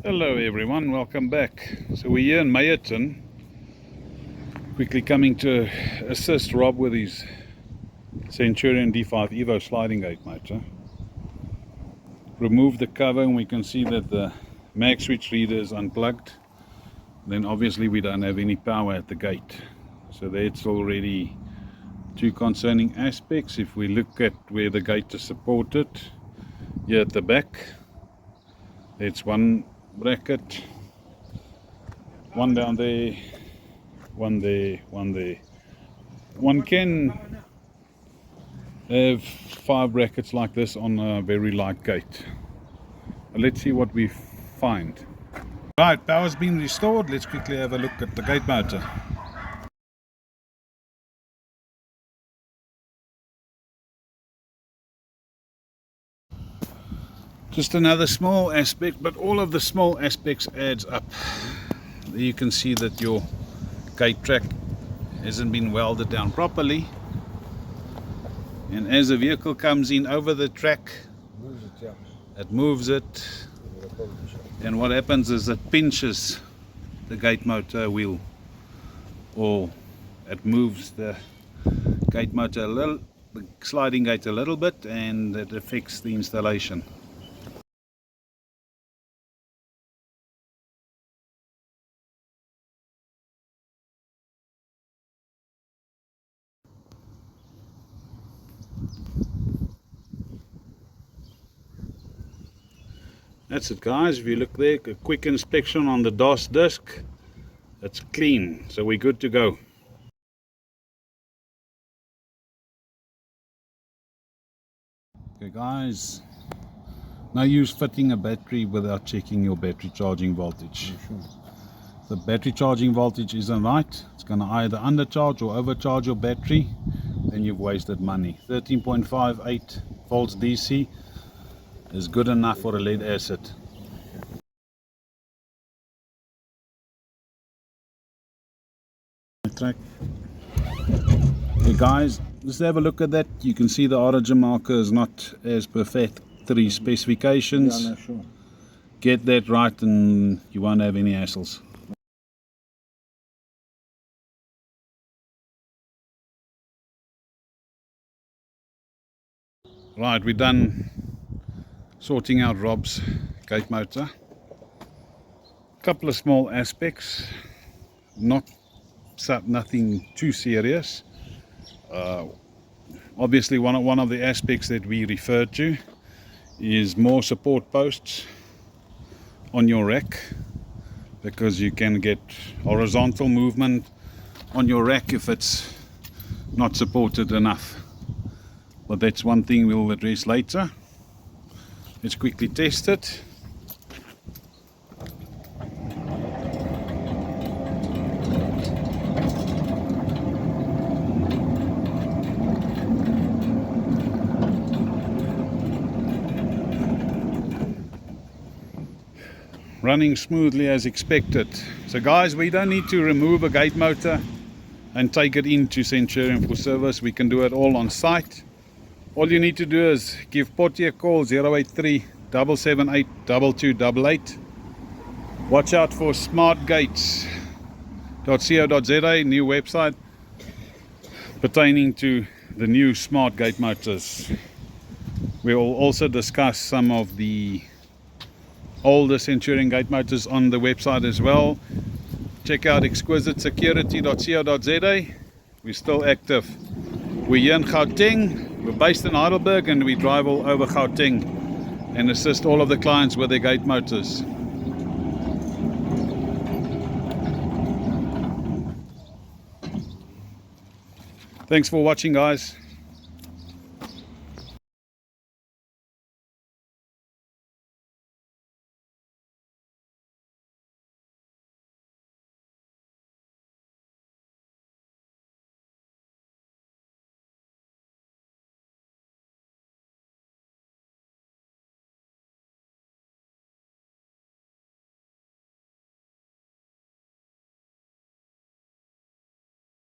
Hello everyone, welcome back. So we're here in Meyerton, quickly coming to assist Rob with his Centurion D5 Evo sliding gate motor. Remove the cover and we can see that the mag switch reader is unplugged. Then obviously we don't have any power at the gate. So that's already two concerning aspects. If we look at where the gate is supported, here at the back, it's one bracket, one down there, one there, one there. One can have 5 brackets like this on a very light gate. Let's see what we find. Right, power's been restored. Let's quickly have a look at the gate motor. Just another small aspect, but all of the small aspects adds up. There you can see that your gate track hasn't been welded down properly, and as a vehicle comes in over the track, it moves it, and what happens is it pinches the gate motor wheel, or it moves the gate motor a little, the sliding gate a little bit, and it affects the installation. That's it, guys. If you look there, a quick inspection on the DOS disc, it's clean, so we're good to go. Okay guys, no use fitting a battery without checking your battery charging voltage. The battery charging voltage isn't right, it's going to either undercharge or overcharge your battery, then you've wasted money. 13.58 volts DC is good enough for a lead acid. Okay guys, just have a look at that. You can see the origin marker is not as per factory specifications. Yeah, no, sure. Get that right and you won't have any hassles. Right, we're done sorting out Rob's gate motor. Couple of small aspects, nothing too serious. Obviously one of the aspects that we referred to is more support posts on your rack, because you can get horizontal movement on your rack if it's not supported enough. But that's one thing we'll address later. Let's quickly test it. Running smoothly as expected. So guys, we don't need to remove a gate motor and take it into Centurion for service. We can do it all on site. All you need to do is give Pottie a call, 083 778 2288. Watch out for Smartgates.co.za, new website pertaining to the new smart gate motors. We will also discuss some of the older Centurion gate motors on the website as well. Check out exquisitesecurity.co.za. We're still active. We're here in Gauteng. We're based in Heidelberg and we drive all over Gauteng and assist all of the clients with their gate motors. Thanks for watching, guys.